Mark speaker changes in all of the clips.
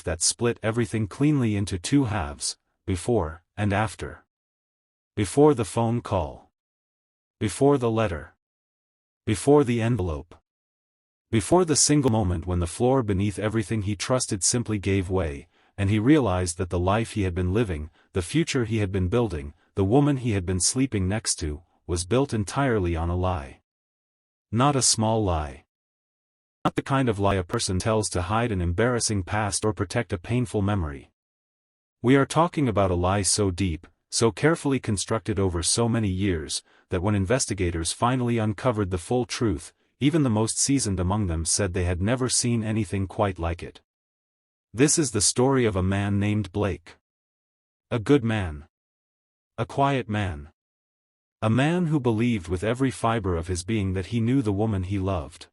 Speaker 1: that split everything cleanly into two halves, before and after. Before the phone call. Before the letter. Before the envelope. Before the single moment when the floor beneath everything he trusted simply gave way, and he realized that the life he had been living, the future he had been building, the woman he had been sleeping next to, was built entirely on a lie. Not a small lie. Not the kind of lie a person tells to hide an embarrassing past or protect a painful memory. We are talking about a lie so deep, so carefully constructed over so many years, that when investigators finally uncovered the full truth, even the most seasoned among them said they had never seen anything quite like it. This is the story of a man named Blake. A good man. A quiet man. A man who believed with every fiber of his being that he knew the woman he loved.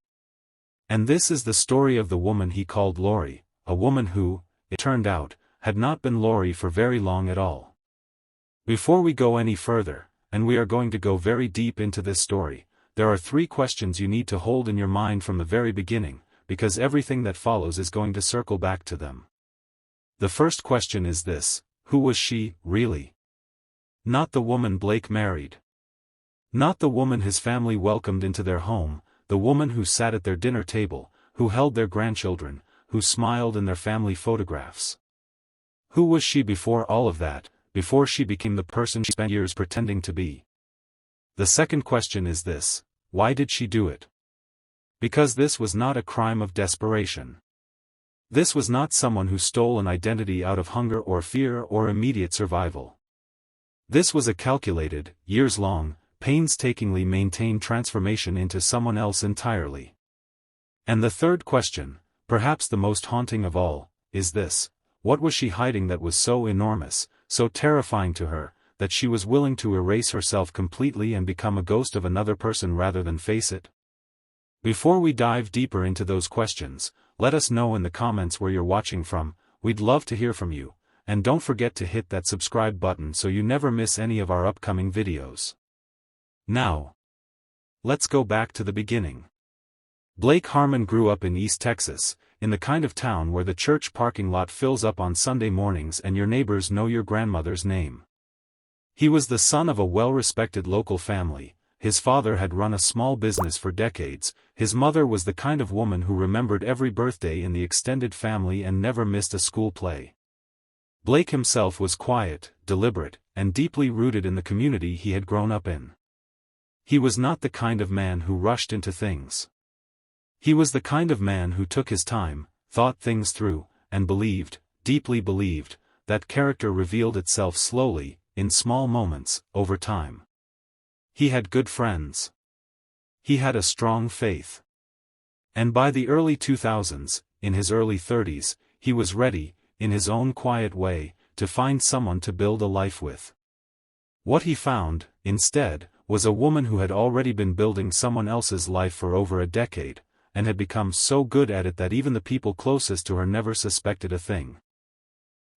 Speaker 1: And this is the story of the woman he called Lori, a woman who, it turned out, had not been Lori for very long at all. Before we go any further, and we are going to go very deep into this story, there are 3 questions you need to hold in your mind from the very beginning, because everything that follows is going to circle back to them. The first question is this: who was she, really? Not the woman Blake married. Not the woman his family welcomed into their home, the woman who sat at their dinner table, who held their grandchildren, who smiled in their family photographs. Who was she before all of that, before she became the person she spent years pretending to be? The second question is this: why did she do it? Because this was not a crime of desperation. This was not someone who stole an identity out of hunger or fear or immediate survival. This was a calculated, years-long, painstakingly maintained transformation into someone else entirely. And the third question, perhaps the most haunting of all, is this: what was she hiding that was so enormous, so terrifying to her, that she was willing to erase herself completely and become a ghost of another person rather than face it? Before we dive deeper into those questions, let us know in the comments where you're watching from. We'd love to hear from you, and don't forget to hit that subscribe button so you never miss any of our upcoming videos. Now, let's go back to the beginning. Blake Harmon grew up in East Texas, in the kind of town where the church parking lot fills up on Sunday mornings and your neighbors know your grandmother's name. He was the son of a well-respected local family. His father had run a small business for decades. His mother was the kind of woman who remembered every birthday in the extended family and never missed a school play. Blake himself was quiet, deliberate, and deeply rooted in the community he had grown up in. He was not the kind of man who rushed into things. He was the kind of man who took his time, thought things through, and believed, deeply believed, that character revealed itself slowly, in small moments, over time. He had good friends. He had a strong faith. And by the early 2000s, in his early 30s, he was ready, in his own quiet way, to find someone to build a life with. What he found, instead, was a woman who had already been building someone else's life for over a decade, and had become so good at it that even the people closest to her never suspected a thing.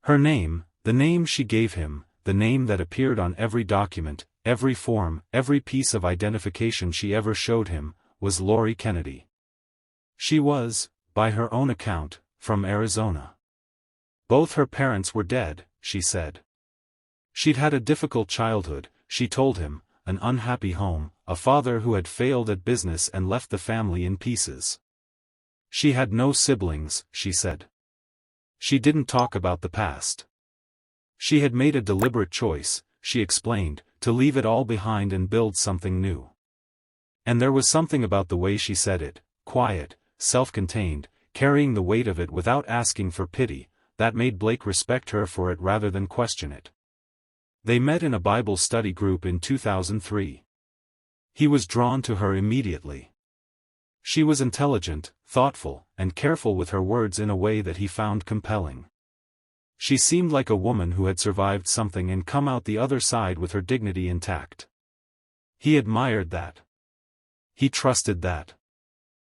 Speaker 1: Her name, the name she gave him, the name that appeared on every document, every form, every piece of identification she ever showed him, was Lori Kennedy. She was, by her own account, from Arizona. Both her parents were dead, she said. She'd had a difficult childhood, she told him, an unhappy home, a father who had failed at business and left the family in pieces. She had no siblings, she said. She didn't talk about the past. She had made a deliberate choice, she explained, to leave it all behind and build something new. And there was something about the way she said it, quiet, self-contained, carrying the weight of it without asking for pity, that made Blake respect her for it rather than question it. They met in a Bible study group in 2003. He was drawn to her immediately. She was intelligent, thoughtful, and careful with her words in a way that he found compelling. She seemed like a woman who had survived something and come out the other side with her dignity intact. He admired that. He trusted that.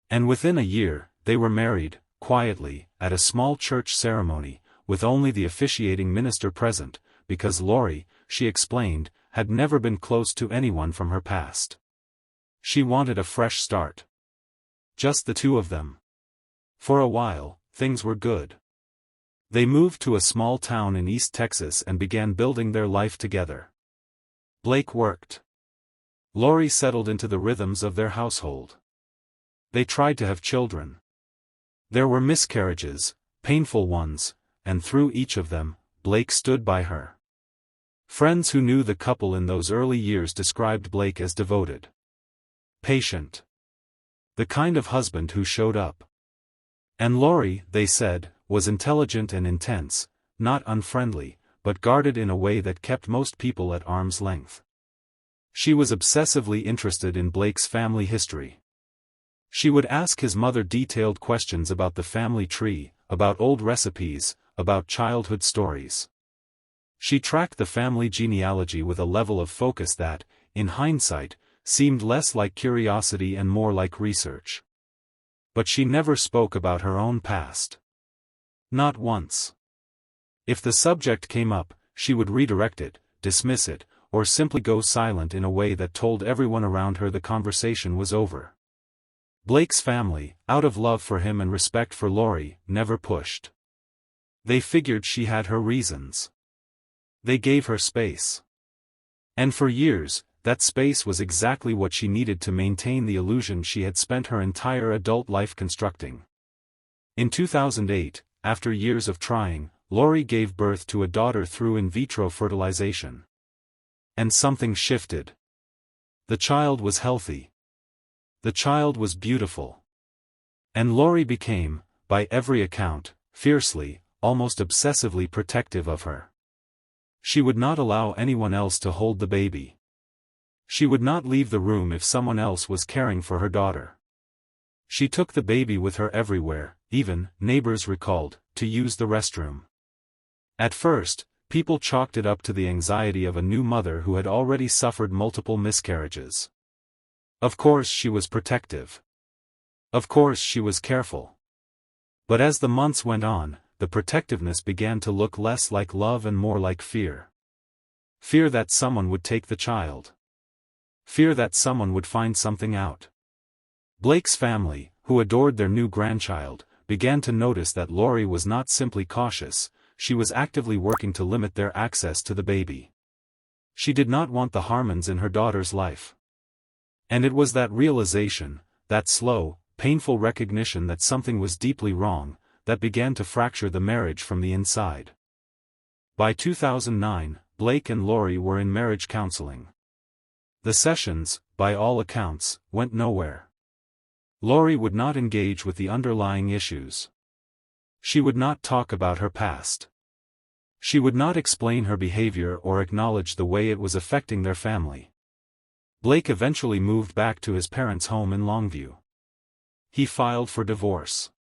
Speaker 1: And within a year, they were married, quietly, at a small church ceremony, with only the officiating minister present, because Lori, she explained, had never been close to anyone from her past. She wanted a fresh start. Just the two of them. For a while, things were good. They moved to a small town in East Texas and began building their life together. Blake worked. Lori settled into the rhythms of their household. They tried to have children. There were miscarriages, painful ones, and through each of them, Blake stood by her. Friends who knew the couple in those early years described Blake as devoted. Patient. The kind of husband who showed up. And Lori, they said, was intelligent and intense, not unfriendly, but guarded in a way that kept most people at arm's length. She was obsessively interested in Blake's family history. She would ask his mother detailed questions about the family tree, about old recipes, about childhood stories. She tracked the family genealogy with a level of focus that, in hindsight, seemed less like curiosity and more like research. But she never spoke about her own past. Not once. If the subject came up, she would redirect it, dismiss it, or simply go silent in a way that told everyone around her the conversation was over. Blake's family, out of love for him and respect for Lori, never pushed. They figured she had her reasons. They gave her space. And for years, that space was exactly what she needed to maintain the illusion she had spent her entire adult life constructing. In 2008, after years of trying, Lori gave birth to a daughter through in vitro fertilization. And something shifted. The child was healthy. The child was beautiful. And Lori became, by every account, fiercely, almost obsessively protective of her. She would not allow anyone else to hold the baby. She would not leave the room if someone else was caring for her daughter. She took the baby with her everywhere, even, neighbors recalled, to use the restroom. At first, people chalked it up to the anxiety of a new mother who had already suffered multiple miscarriages. Of course she was protective. Of course she was careful. But as the months went on, the protectiveness began to look less like love and more like fear. Fear that someone would take the child. Fear that someone would find something out. Blake's family, who adored their new grandchild, began to notice that Lori was not simply cautious, she was actively working to limit their access to the baby. She did not want the Harmons in her daughter's life. And it was that realization, that slow, painful recognition that something was deeply wrong, that began to fracture the marriage from the inside. By 2009, Blake and Lori were in marriage counseling. The sessions, by all accounts, went nowhere. Lori would not engage with the underlying issues. She would not talk about her past. She would not explain her behavior or acknowledge the way it was affecting their family. Blake eventually moved back to his parents' home in Longview. He filed for divorce.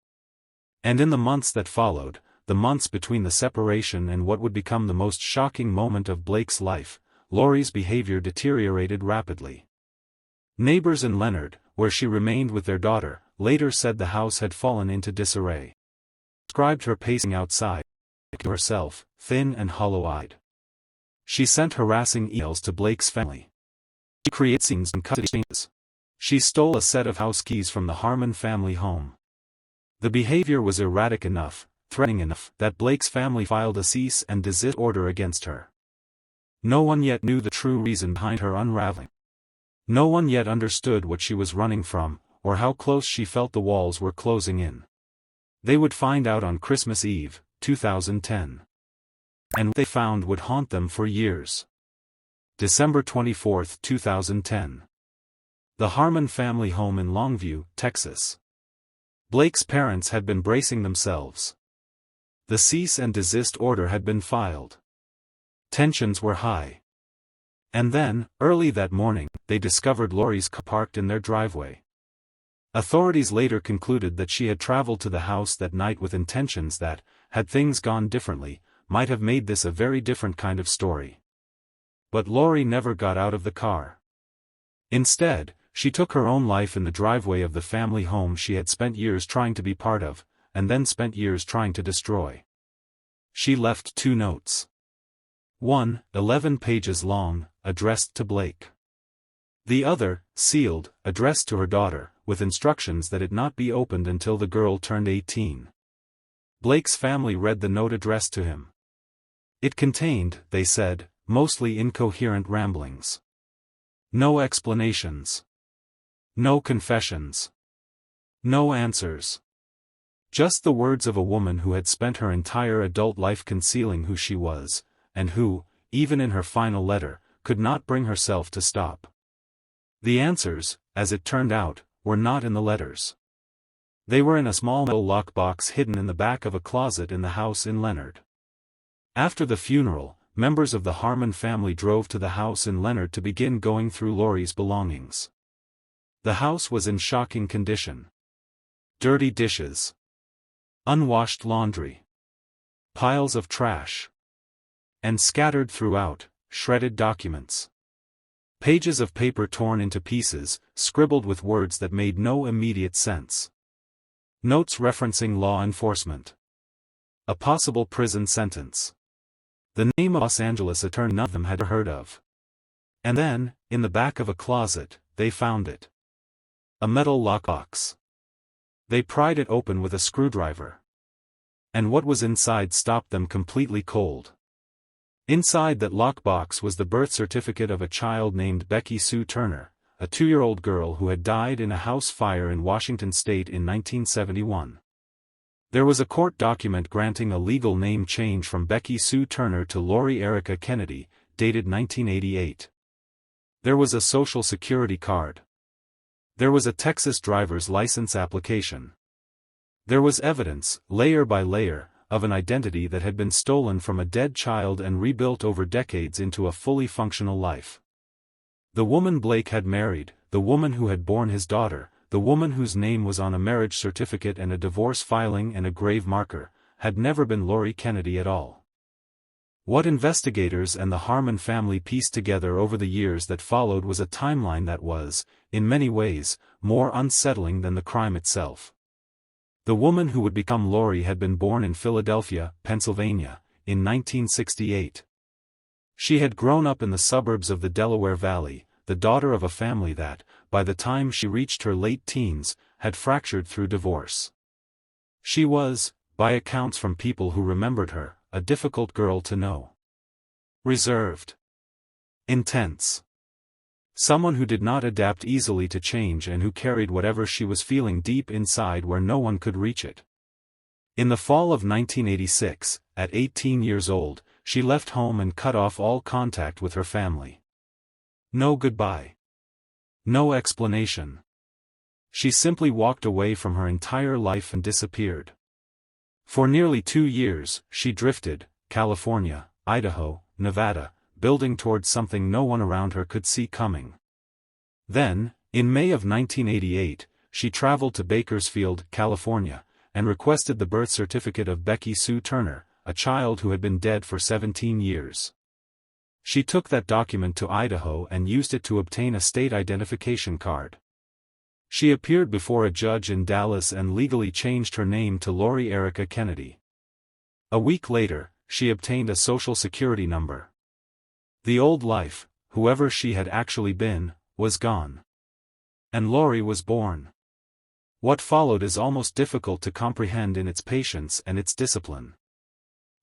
Speaker 1: And in the months that followed, the months between the separation and what would become the most shocking moment of Blake's life, Lori's behavior deteriorated rapidly. Neighbors in Leonard, where she remained with their daughter, later said the house had fallen into disarray. Described her pacing outside, to herself, thin and hollow-eyed. She sent harassing emails to Blake's family. She created scenes and cut exchanges. She stole a set of house keys from the Harmon family home. The behavior was erratic enough, threatening enough, that Blake's family filed a cease and desist order against her. No one yet knew the true reason behind her unraveling. No one yet understood what she was running from, or how close she felt the walls were closing in. They would find out on Christmas Eve, 2010. And what they found would haunt them for years. December 24, 2010. The Harmon family home in Longview, Texas. Blake's parents had been bracing themselves. The cease and desist order had been filed. Tensions were high. And then, early that morning, they discovered Lori's car parked in their driveway. Authorities later concluded that she had traveled to the house that night with intentions that, had things gone differently, might have made this a very different kind of story. But Lori never got out of the car. Instead, she took her own life in the driveway of the family home she had spent years trying to be part of, and then spent years trying to destroy. She left 2 notes. One, 11 pages long, addressed to Blake. The other, sealed, addressed to her daughter, with instructions that it not be opened until the girl turned 18. Blake's family read the note addressed to him. It contained, they said, mostly incoherent ramblings. No explanations. No confessions. No answers. Just the words of a woman who had spent her entire adult life concealing who she was, and who, even in her final letter, could not bring herself to stop. The answers, as it turned out, were not in the letters. They were in a small metal lockbox hidden in the back of a closet in the house in Leonard. After the funeral, members of the Harmon family drove to the house in Leonard to begin going through Lori's belongings. The house was in shocking condition. Dirty dishes. Unwashed laundry. Piles of trash. And scattered throughout, shredded documents. Pages of paper torn into pieces, scribbled with words that made no immediate sense. Notes referencing law enforcement. A possible prison sentence. The name of Los Angeles attorney none of them had heard of. And then, in the back of a closet, they found it. A metal lockbox. They pried it open with a screwdriver. And what was inside stopped them completely cold. Inside that lockbox was the birth certificate of a child named Becky Sue Turner, a 2-year-old girl who had died in a house fire in Washington state in 1971. There was a court document granting a legal name change from Becky Sue Turner to Lori Erica Kennedy, dated 1988. There was a social security card. There was a Texas driver's license application. There was evidence, layer by layer, of an identity that had been stolen from a dead child and rebuilt over decades into a fully functional life. The woman Blake had married, the woman who had borne his daughter, the woman whose name was on a marriage certificate and a divorce filing and a grave marker, had never been Lori Kennedy at all. What investigators and the Harmon family pieced together over the years that followed was a timeline that was, in many ways, more unsettling than the crime itself. The woman who would become Lori had been born in Philadelphia, Pennsylvania, in 1968. She had grown up in the suburbs of the Delaware Valley, the daughter of a family that, by the time she reached her late teens, had fractured through divorce. She was, by accounts from people who remembered her, a difficult girl to know. Reserved. Intense. Someone who did not adapt easily to change and who carried whatever she was feeling deep inside where no one could reach it. In the fall of 1986, at 18 years old, she left home and cut off all contact with her family. No goodbye. No explanation. She simply walked away from her entire life and disappeared. For nearly 2 years, she drifted, California, Idaho, Nevada, building towards something no one around her could see coming. Then, in May of 1988, she traveled to Bakersfield, California, and requested the birth certificate of Becky Sue Turner, a child who had been dead for 17 years. She took that document to Idaho and used it to obtain a state identification card. She appeared before a judge in Dallas and legally changed her name to Lori Erica Kennedy. A week later, she obtained a social security number. The old life, whoever she had actually been, was gone. And Lori was born. What followed is almost difficult to comprehend in its patience and its discipline.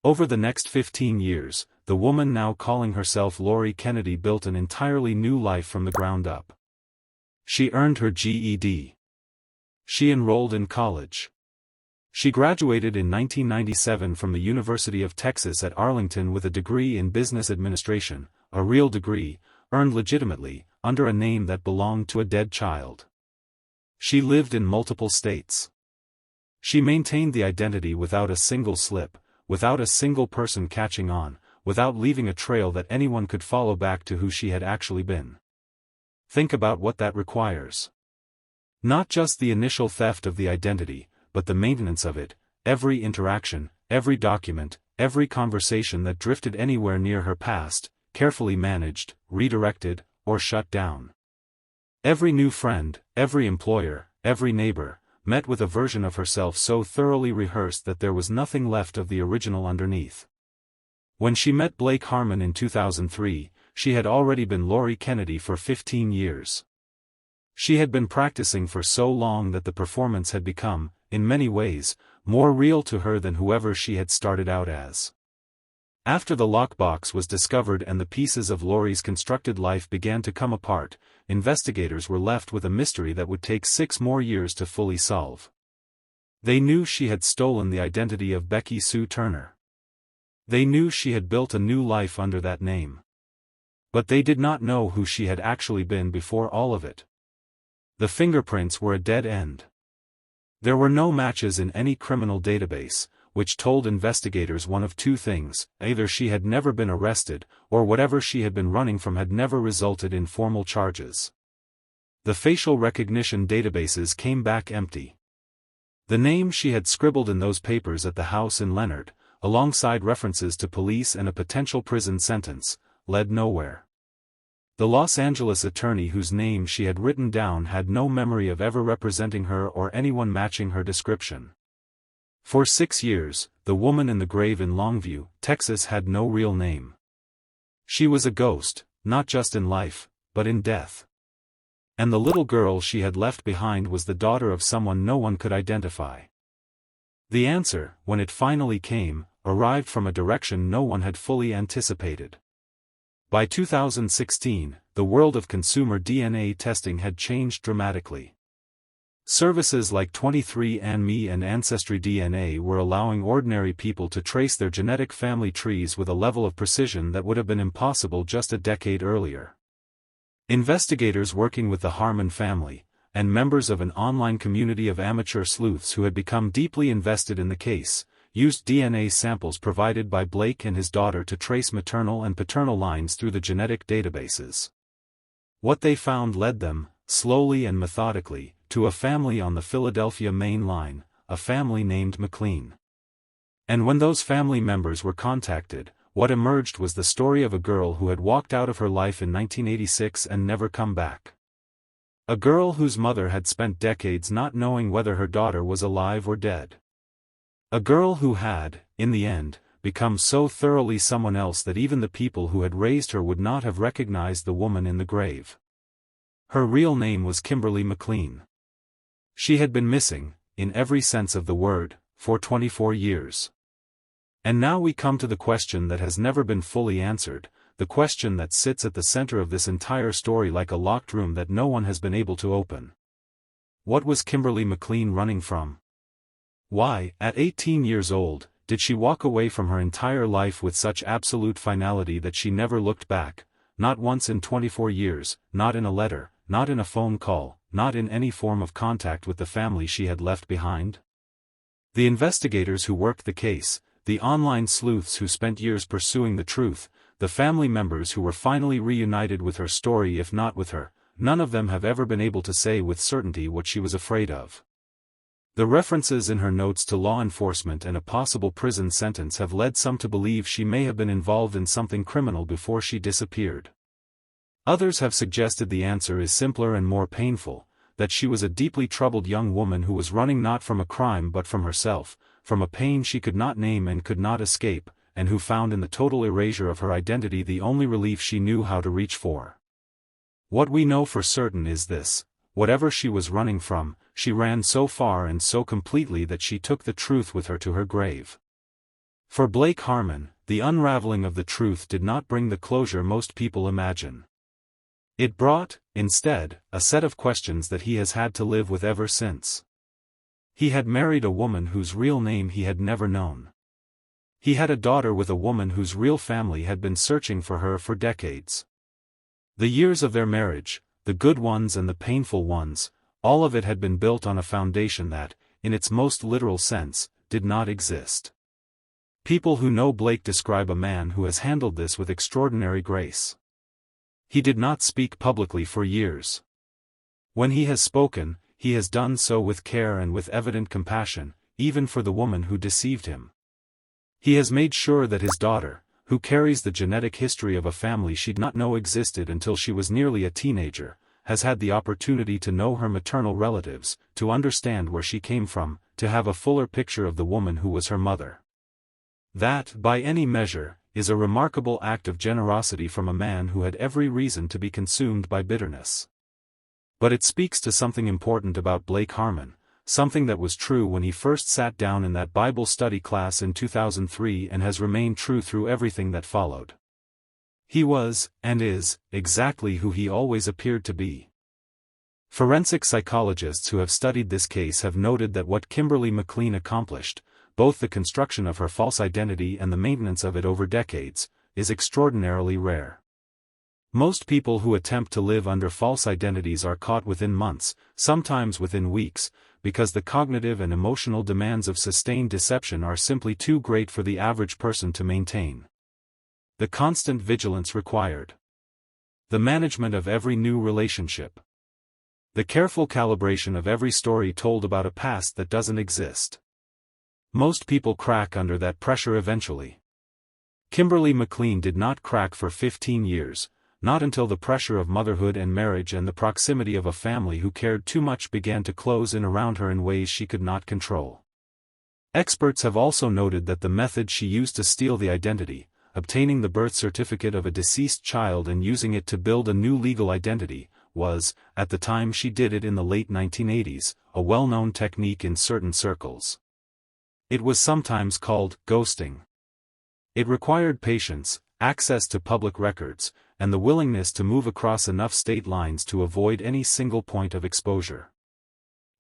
Speaker 1: Over the next 15 years, the woman now calling herself Lori Kennedy built an entirely new life from the ground up. She earned her GED. She enrolled in college. She graduated in 1997 from the University of Texas at Arlington with a degree in business administration, a real degree, earned legitimately, under a name that belonged to a dead child. She lived in multiple states. She maintained the identity without a single slip, without a single person catching on, without leaving a trail that anyone could follow back to who she had actually been. Think about what that requires. Not just the initial theft of the identity, but the maintenance of it, every interaction, every document, every conversation that drifted anywhere near her past, carefully managed, redirected, or shut down. Every new friend, every employer, every neighbor, met with a version of herself so thoroughly rehearsed that there was nothing left of the original underneath. When she met Blake Harmon in 2003, she had already been Lori Kennedy for 15 years. She had been practicing for so long that the performance had become, in many ways, more real to her than whoever she had started out as. After the lockbox was discovered and the pieces of Laurie's constructed life began to come apart, investigators were left with a mystery that would take 6 more years to fully solve. They knew she had stolen the identity of Becky Sue Turner. They knew she had built a new life under that name. But they did not know who she had actually been before all of it. The fingerprints were a dead end. There were no matches in any criminal database, which told investigators one of two things: either she had never been arrested, or whatever she had been running from had never resulted in formal charges. The facial recognition databases came back empty. The name she had scribbled in those papers at the house in Leonard, alongside references to police and a potential prison sentence, led nowhere. The Los Angeles attorney whose name she had written down had no memory of ever representing her or anyone matching her description. For 6 years, the woman in the grave in Longview, Texas had no real name. She was a ghost, not just in life, but in death. And the little girl she had left behind was the daughter of someone no one could identify. The answer, when it finally came, arrived from a direction no one had fully anticipated. By 2016, the world of consumer DNA testing had changed dramatically. Services like 23andMe and Ancestry DNA were allowing ordinary people to trace their genetic family trees with a level of precision that would have been impossible just a decade earlier. Investigators working with the Harmon family, and members of an online community of amateur sleuths who had become deeply invested in the case, used DNA samples provided by Blake and his daughter to trace maternal and paternal lines through the genetic databases. What they found led them, slowly and methodically, to a family on the Philadelphia main line, a family named McLean. And when those family members were contacted, what emerged was the story of a girl who had walked out of her life in 1986 and never come back. A girl whose mother had spent decades not knowing whether her daughter was alive or dead. A girl who had, in the end, become so thoroughly someone else that even the people who had raised her would not have recognized the woman in the grave. Her real name was Kimberly McLean. She had been missing, in every sense of the word, for 24 years. And now we come to the question that has never been fully answered, the question that sits at the center of this entire story like a locked room that no one has been able to open. What was Kimberly McLean running from? Why, at 18 years old, did she walk away from her entire life with such absolute finality that she never looked back, not once in 24 years, not in a letter, not in a phone call, not in any form of contact with the family she had left behind? The investigators who worked the case, the online sleuths who spent years pursuing the truth, the family members who were finally reunited with her story if not with her, none of them have ever been able to say with certainty what she was afraid of. The references in her notes to law enforcement and a possible prison sentence have led some to believe she may have been involved in something criminal before she disappeared. Others have suggested the answer is simpler and more painful, that she was a deeply troubled young woman who was running not from a crime but from herself, from a pain she could not name and could not escape, and who found in the total erasure of her identity the only relief she knew how to reach for. What we know for certain is this: whatever she was running from, she ran so far and so completely that she took the truth with her to her grave. For Blake Harmon, the unraveling of the truth did not bring the closure most people imagine. It brought, instead, a set of questions that he has had to live with ever since. He had married a woman whose real name he had never known. He had a daughter with a woman whose real family had been searching for her for decades. The years of their marriage, the good ones and the painful ones, all of it had been built on a foundation that, in its most literal sense, did not exist. People who know Blake describe a man who has handled this with extraordinary grace. He did not speak publicly for years. When he has spoken, he has done so with care and with evident compassion, even for the woman who deceived him. He has made sure that his daughter, who carries the genetic history of a family she did not know existed until she was nearly a teenager, has had the opportunity to know her maternal relatives, to understand where she came from, to have a fuller picture of the woman who was her mother. That, by any measure, is a remarkable act of generosity from a man who had every reason to be consumed by bitterness. But it speaks to something important about Blake Harmon, something that was true when he first sat down in that Bible study class in 2003 and has remained true through everything that followed. He was, and is, exactly who he always appeared to be. Forensic psychologists who have studied this case have noted that what Kimberly McLean accomplished, both the construction of her false identity and the maintenance of it over decades, is extraordinarily rare. Most people who attempt to live under false identities are caught within months, sometimes within weeks, because the cognitive and emotional demands of sustained deception are simply too great for the average person to maintain. The constant vigilance required. The management of every new relationship. The careful calibration of every story told about a past that doesn't exist. Most people crack under that pressure eventually. Kimberly McLean did not crack for 15 years, not until the pressure of motherhood and marriage and the proximity of a family who cared too much began to close in around her in ways she could not control. Experts have also noted that the method she used to steal the identity, obtaining the birth certificate of a deceased child and using it to build a new legal identity, was, at the time she did it in the late 1980s, a well-known technique in certain circles. It was sometimes called ghosting. It required patience, access to public records, and the willingness to move across enough state lines to avoid any single point of exposure.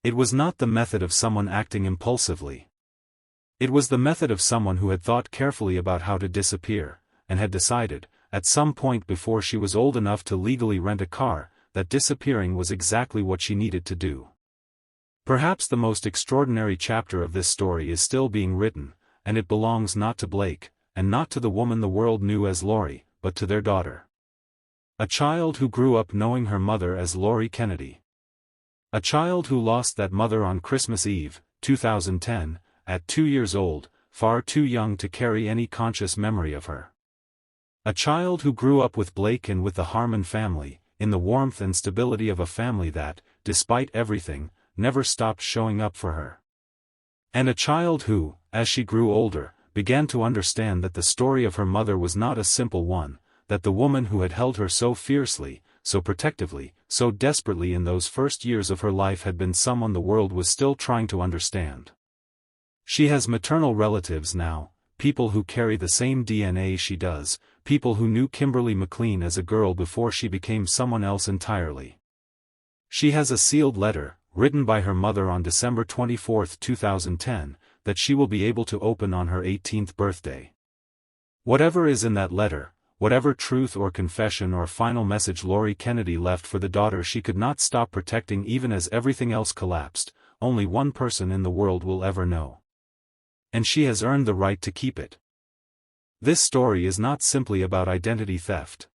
Speaker 1: It was not the method of someone acting impulsively. It was the method of someone who had thought carefully about how to disappear, and had decided, at some point before she was old enough to legally rent a car, that disappearing was exactly what she needed to do. Perhaps the most extraordinary chapter of this story is still being written, and it belongs not to Blake, and not to the woman the world knew as Lori, but to their daughter. A child who grew up knowing her mother as Lori Kennedy. A child who lost that mother on Christmas Eve, 2010, at 2 years old, far too young to carry any conscious memory of her. A child who grew up with Blake and with the Harmon family, in the warmth and stability of a family that, despite everything, never stopped showing up for her. And a child who, as she grew older, began to understand that the story of her mother was not a simple one, that the woman who had held her so fiercely, so protectively, so desperately in those first years of her life had been someone the world was still trying to understand. She has maternal relatives now, people who carry the same DNA she does, people who knew Kimberly McLean as a girl before she became someone else entirely. She has a sealed letter, written by her mother on December 24, 2010, that she will be able to open on her 18th birthday. Whatever is in that letter, whatever truth or confession or final message Lori Kennedy left for the daughter she could not stop protecting even as everything else collapsed, only one person in the world will ever know. And she has earned the right to keep it. This story is not simply about identity theft.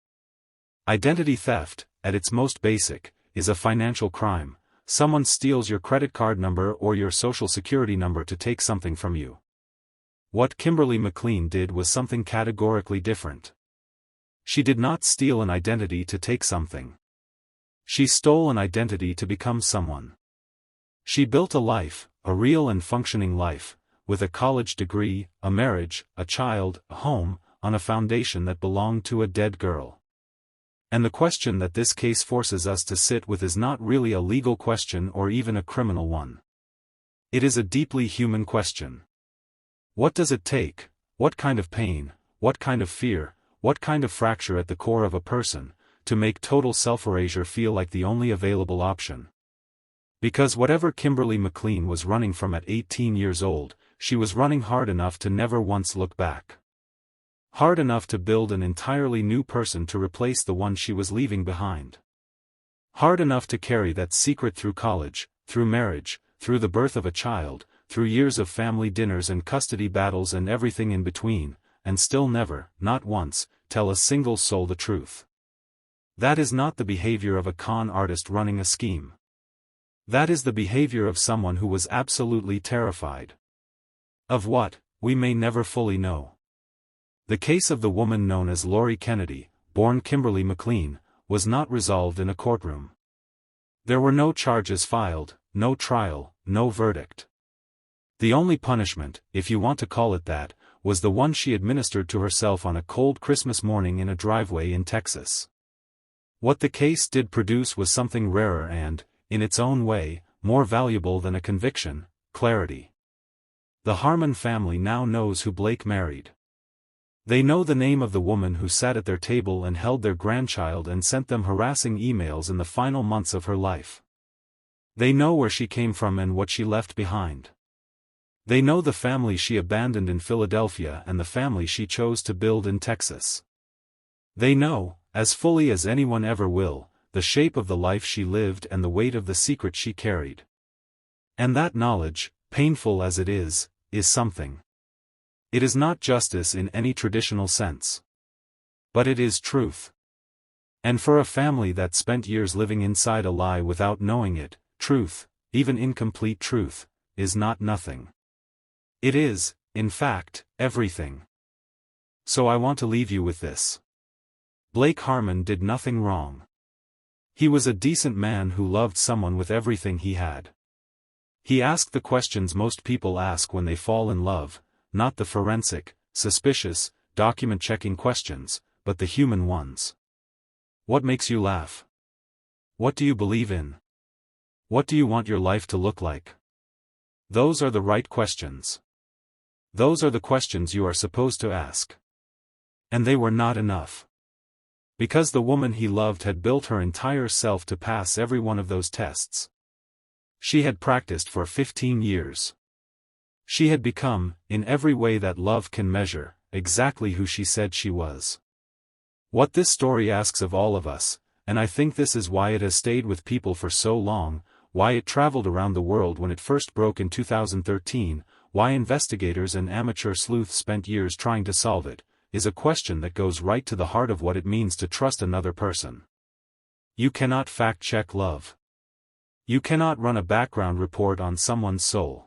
Speaker 1: Identity theft, at its most basic, is a financial crime. Someone steals your credit card number or your social security number to take something from you. What Kimberly McLean did was something categorically different. She did not steal an identity to take something. She stole an identity to become someone. She built a life, a real and functioning life, with a college degree, a marriage, a child, a home, on a foundation that belonged to a dead girl. And the question that this case forces us to sit with is not really a legal question or even a criminal one. It is a deeply human question. What does it take, what kind of pain, what kind of fear, what kind of fracture at the core of a person, to make total self-erasure feel like the only available option? Because whatever Kimberly McLean was running from at 18 years old, she was running hard enough to never once look back. Hard enough to build an entirely new person to replace the one she was leaving behind. Hard enough to carry that secret through college, through marriage, through the birth of a child, through years of family dinners and custody battles and everything in between, and still never, not once, tell a single soul the truth. That is not the behavior of a con artist running a scheme. That is the behavior of someone who was absolutely terrified. Of what, we may never fully know. The case of the woman known as Lori Kennedy, born Kimberly McLean, was not resolved in a courtroom. There were no charges filed, no trial, no verdict. The only punishment, if you want to call it that, was the one she administered to herself on a cold Christmas morning in a driveway in Texas. What the case did produce was something rarer and, in its own way, more valuable than a conviction, clarity. The Harmon family now knows who Blake married. They know the name of the woman who sat at their table and held their grandchild and sent them harassing emails in the final months of her life. They know where she came from and what she left behind. They know the family she abandoned in Philadelphia and the family she chose to build in Texas. They know, as fully as anyone ever will, the shape of the life she lived and the weight of the secret she carried. And that knowledge, painful as it is something. It is not justice in any traditional sense. But it is truth. And for a family that spent years living inside a lie without knowing it, truth, even incomplete truth, is not nothing. It is, in fact, everything. So I want to leave you with this. Blake Harmon did nothing wrong. He was a decent man who loved someone with everything he had. He asked the questions most people ask when they fall in love, not the forensic, suspicious, document-checking questions, but the human ones. What makes you laugh? What do you believe in? What do you want your life to look like? Those are the right questions. Those are the questions you are supposed to ask. And they were not enough. Because the woman he loved had built her entire self to pass every one of those tests. She had practiced for 15 years. She had become, in every way that love can measure, exactly who she said she was. What this story asks of all of us, and I think this is why it has stayed with people for so long, why it traveled around the world when it first broke in 2013, why investigators and amateur sleuths spent years trying to solve it, is a question that goes right to the heart of what it means to trust another person. You cannot fact-check love. You cannot run a background report on someone's soul.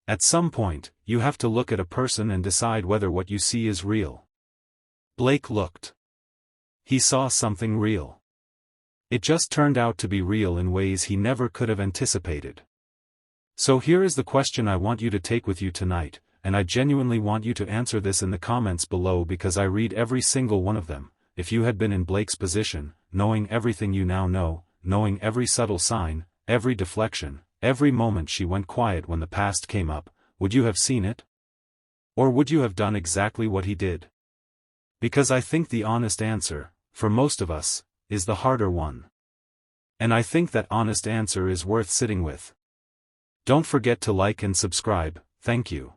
Speaker 1: At some point, you have to look at a person and decide whether what you see is real. Blake looked. He saw something real. It just turned out to be real in ways he never could have anticipated. So here is the question I want you to take with you tonight, and I genuinely want you to answer this in the comments below because I read every single one of them. If you had been in Blake's position, knowing everything you now know, knowing every subtle sign, every deflection, every moment she went quiet when the past came up, would you have seen it? Or would you have done exactly what he did? Because I think the honest answer, for most of us, is the harder one. And I think that honest answer is worth sitting with. Don't forget to like and subscribe, thank you.